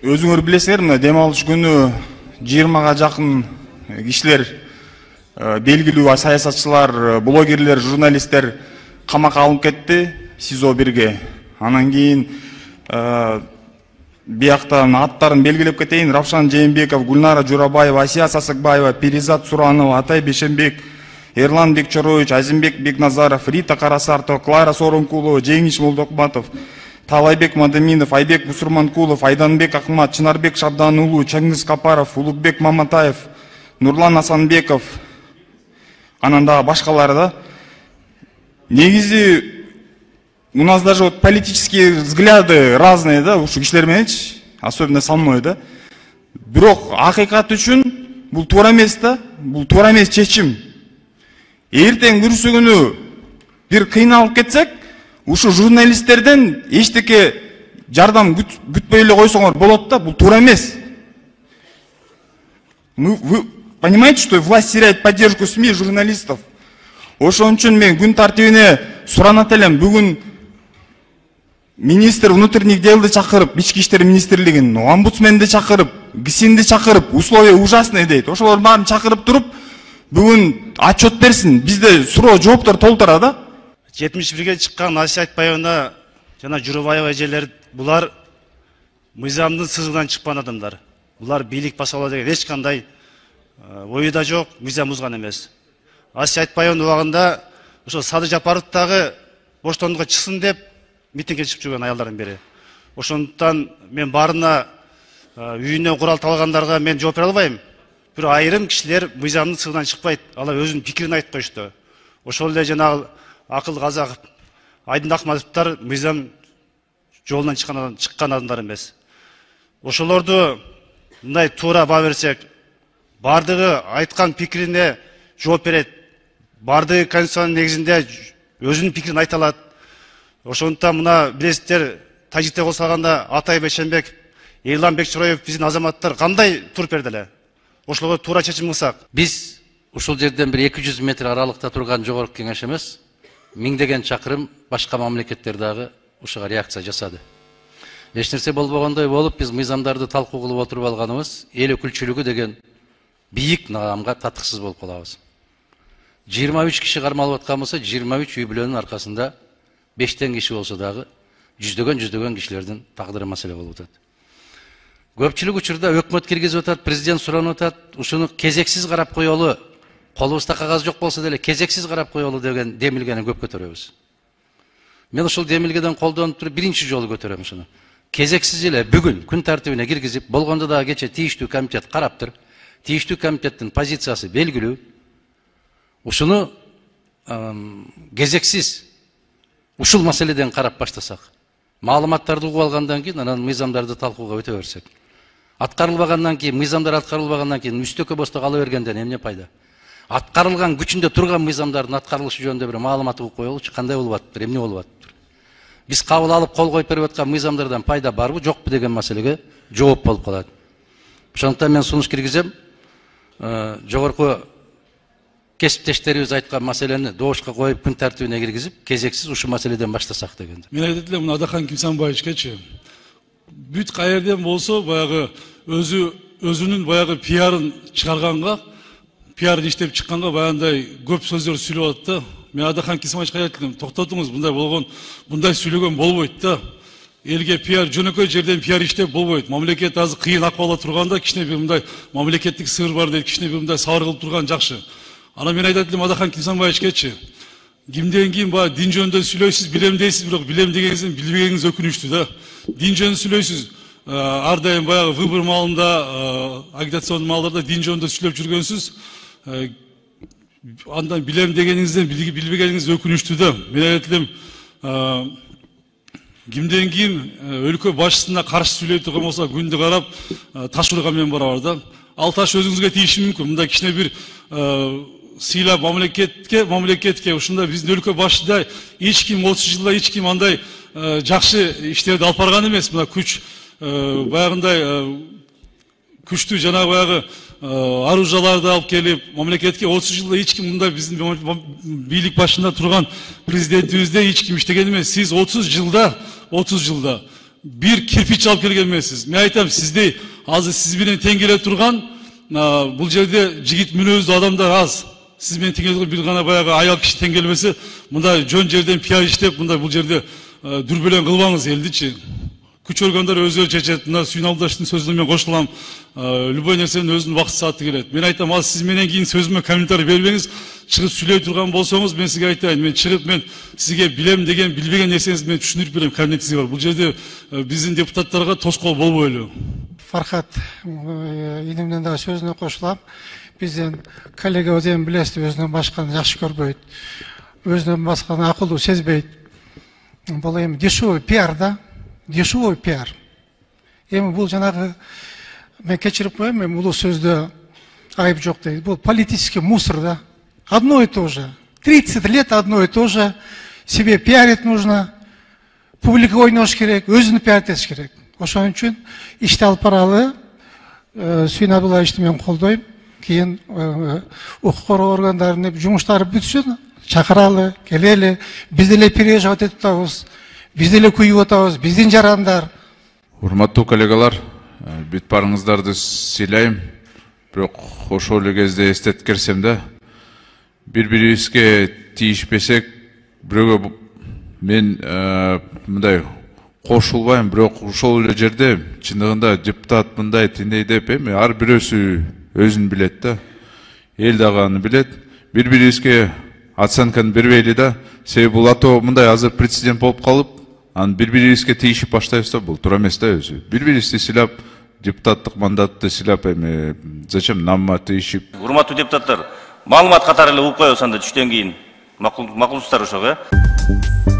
Өзүңөр билесиңер, мына дем алыш күнү 20га жакын кишилер, белгилүү саясатчылар, блогерлер, журналисттер камакка алынып кетти, СИЗО 1ге. Анан кийин бияктан аттарын белгилеп кетейин: Равшан Жээнбеков, Гүлнара Журабаева, Асия Сасыкбаева, Перизат Суранова, Атай Бешенбек, Эрлан Бекчорович, Азимбек Бекназаров, Рита Карасартова, Клара Сооронкулова, Жеңиш Молдокматов, Талайбек Мадаминов, Айбек Бусурманкулов, Айданбек Акмат, Чынарбек Шабдануулу, Чыңгыз Капаров, Улукбек Маматаев, Нурлан Асанбеков, анан дагы башкалары да. Негизи у нас даже вот политические взгляды разные, да, ушу кишилер мененчи, особенно со мной, да. Бирок акыйкат үчүн бул туура эмес да, бул туура эмес чечим. Эртең күрсү күнү бир кыйналып кетсек, ушу журналисттерден эчтеке жардам күтпөй эле койсоңор болот да, бул туура эмес. Вы понимаете, что власть теряет поддержку СМИ и журналистов? Ошон үчүн мен күн тартибине суранат элем, бүгүн министр внутренних делди чакырып, ички иштер министрлигин, омбудсменди чакырып, ГСИНди чакырып, условия ужасные дейт. Ошолордун баарын чакырып туруп, бүгүн отчет берсин, бизде суроо жооптор толтура да. 71-ге чыккан Асия Айтбаевна жана Журабаева эжелер, булар мыйзамдын сызыгынан чыккан адамдар. Булар бийлик басалы деген эч кандай ою да жок, мыйзам бузган эмес. Асия Айтбаевна убагында ошо Сады Жапаровдагы боштондукка чыксын деп митингге чыгып жүргөн аялдардын бири. Ошондуктан мен баарына үйүнөн курал талгандарга мен жооп бере албайм. Бир айрым кишилер мыйзамдын сызыгынан чыкпайт, алар өзүнүн пикирин айтып коюшту. Ошол эле жанагы Акыл Казаков, Айдын Акматовдор мыйзам жолунан чыккан адамдар эмес. Ошолорду мындай туура баа берсек, бардыгы айткан пикирине жооп берет. Бардыгы конституциянын негизинде өзүнүн пикирин айта алат. Ошондуктан мына билесиздер, Тажикте кол салганда Атай Бешенбек, Эрлан Бекчороев биздин азаматтар кандай туруп берди эле? Ошолорго туура чечим кылсак. Биз ушул жерден бир 200 метр аралыкта турган жогорку кеңеш эмес, миңдеген чакырым башка мамлекеттер дагы ушуга реакция жасады. Эч нерсе болбогондой болуп, биз мыйзамдарды талкуу кылып отуруп алганыбыз эл өкүлчүлүгү деген бийик наамга татыксыз болуп калабыз. 23 киши кармалып аткан болсо, 23 үй бүлөнүн аркасында 5тен киши болсо дагы жүздөгөн кишилердин тагдыры маселе болуп атат. Көпчүлүк учурда өкмөт киргизип атат, президент суранып атат, ушуну кезексиз карап коелу, колубузда кагаз жок болсо деле кезексиз карап коелу деген демилгени көп көтөрөбүз. Мен ушул демилгеден колдонуп туруп биринчи жолу көтөрөм ушуну. Кезексиз эле бүгүн күн тартибине киргизип, болгондо дагы кече тийиштүү комитет караптыр. Тийиштүү комитеттин позициясы белгилүү. Ушуну кезексиз ушул маселеден карап баштасак, маалыматтарды угуп алгандан кийин анан мыйзамдарды талкууга өтө берсек. Аткарылбагандан кийин, мыйзамдар аткарылбагандан кийин үстөккө босток ала бергенден эмне пайда? Аткарылган күчүндө турган мыйзамдардын аткарылышы жөнүндө бир маалымат угуп коелучу, кандай болуп атыптыр, эмне болуп атыптыр? Биз кабыл алып кол коюп берип аткан мыйзамдардан пайда барбы, жокпу деген маселеге жооп болуп калат. Ошондуктан мен сунуш киргизем, жогорку кесиптештерибиз айткан маселени добушка коюп күн тартибине киргизип, кезексиз ушу маселеден баштасак деген. Мен айтат элем, мына Адахан Кимсанбаевичкечи бүт каерден болсо баягы өзүнүн баягы пиарын чыгарганга, пиарын иштеп чыкканга баягындай көп сөздөр сүйлөп атат да. Мен Адахан Кимсанбаевичке айтат элем, токтотуңуз, мындай болгон, мындай сүйлөгөн болбойт да. Элге пиар, жөнөкөй жерден пиар иштеп болбойт. Мамлекет азыр кыйын акыбалда турганда кичине бир мындай мамлекеттик сыр бар дейт, кичине бир мындай сабыр кылып турган жакшы. Ана мен айтат элем, Адахан Кимсанбаевичкечи, кимден кийин баягы дин жөнүндө сүйлөйсүз, билем дейсиз, бирок билем дегениңизден билбегениңиз өкүнүчтүү да. Дин жөнүндө сүйлөйсүз, ар дайым баягы выбор маалында, агитацион маалдарда дин жөнүндө сүйлөп жүргөнсүз, андан билем дегениңизден билбегениңиз өкүнүчтүү да. Мен айтат элем, кимден кийин өлкө башчысына каршы сүйлөй турган болсо, күндү карап таш урган мен бар да. Ал таш өзүңүзгө тийиши мүмкүн. Мындай кичине бир сыйлап мамлекетке ушундай биздин өлкө башчыда эч ким 30 жылда эч ким андай жакшы иштерди алып барган эмес. Мына күч баягындай күчтүү жана баягы аружаларды алып келип мамлекетке 30 жылда эч ким мындай биздин бийлик башында турган президентибизде эч ким иштеген эмес. Сиз 30 жылда bir kirpич alып келген эмессиз. Мен айтам, сиздей азыр сиз менен тең келе турган бул жерде жигит мүнөздүү адамдар аз. Сиз менен тең келе бир гана баягы аял киши тең келбесе, мындай жөн жерден пиар иштеп, мындай бул жерде дүрбелең кылбаңыз элдичи. Күч өргөндөр өзү чечет. Мына Сүйүн Абылдаштын сөзүнө мен кошулам. Любой нерсенин өзүнүн убакыт сааты келет. Мен айтам, ал сиз менен кийин сөзүмө комментарий бербеңиз. Чыгып сүйлөй турган болсоңуз, мен сизге айтайын. Мен чыгып мен сизге билем деген, билбеген нерсеңизди мен түшүндүрүп берем, кабинетиңизге бар. Бул жерде биздин депутаттарга тоскоол болбой эле. Фархат инемден да сөзүнө кошулам. Биздин коллега өзүн билесиз, өзүнөн башканы жакшы көрбөйт. Өзүнөн башканы акылдуу сезбейт. Бул эми дешевый пиар да. Дешевый пиар. Эми бул жанагы мен кечирип коем, эми бул сөздө айып жок дейт. Бул политический мусор да. Одно и то же. 30 лет одно и то же. Себе пиарить нужно. Публика ойнош керек, өзүнү пиаритеш керек. Ошон үчүн ишти алып баралы. Сүйүн Абылдаевичти мен колдойм. Кийин укук коргоо органдарынын жумуштары бүтсүн, чакыралы, келели. Биз деле переживать этип атабыз. Биз деле күйүп атабыз, биздин жарандар. Урматтуу коллегалар, бүт барыңыздарды сыйлайм. Бирок ошол эле кезде эстеткерсем да, бири-бирибизге тийишпесек, бирөөгө мен мындай кошулбайм, бирок ошол эле жерде чындыгында депутат мындай тиндей деп эми ар бирөөсү өзүн билет да. Эл дагы аны билет. Бири-бирибизге оценканы бербейли да. Себеби бул ато мындай азыр прецедент болуп калып, аны бири-бирибизге тийишип баштайбыз да, бул туура эмес да өзү. Бири-бирибизди сыйлап, депутаттык мандатты сыйлап эми зачем намма тийишип. Урматтуу депутаттар, маалымат катары эле угуп коебуз анда түштөн кийин. Макулсуздар ошого, э?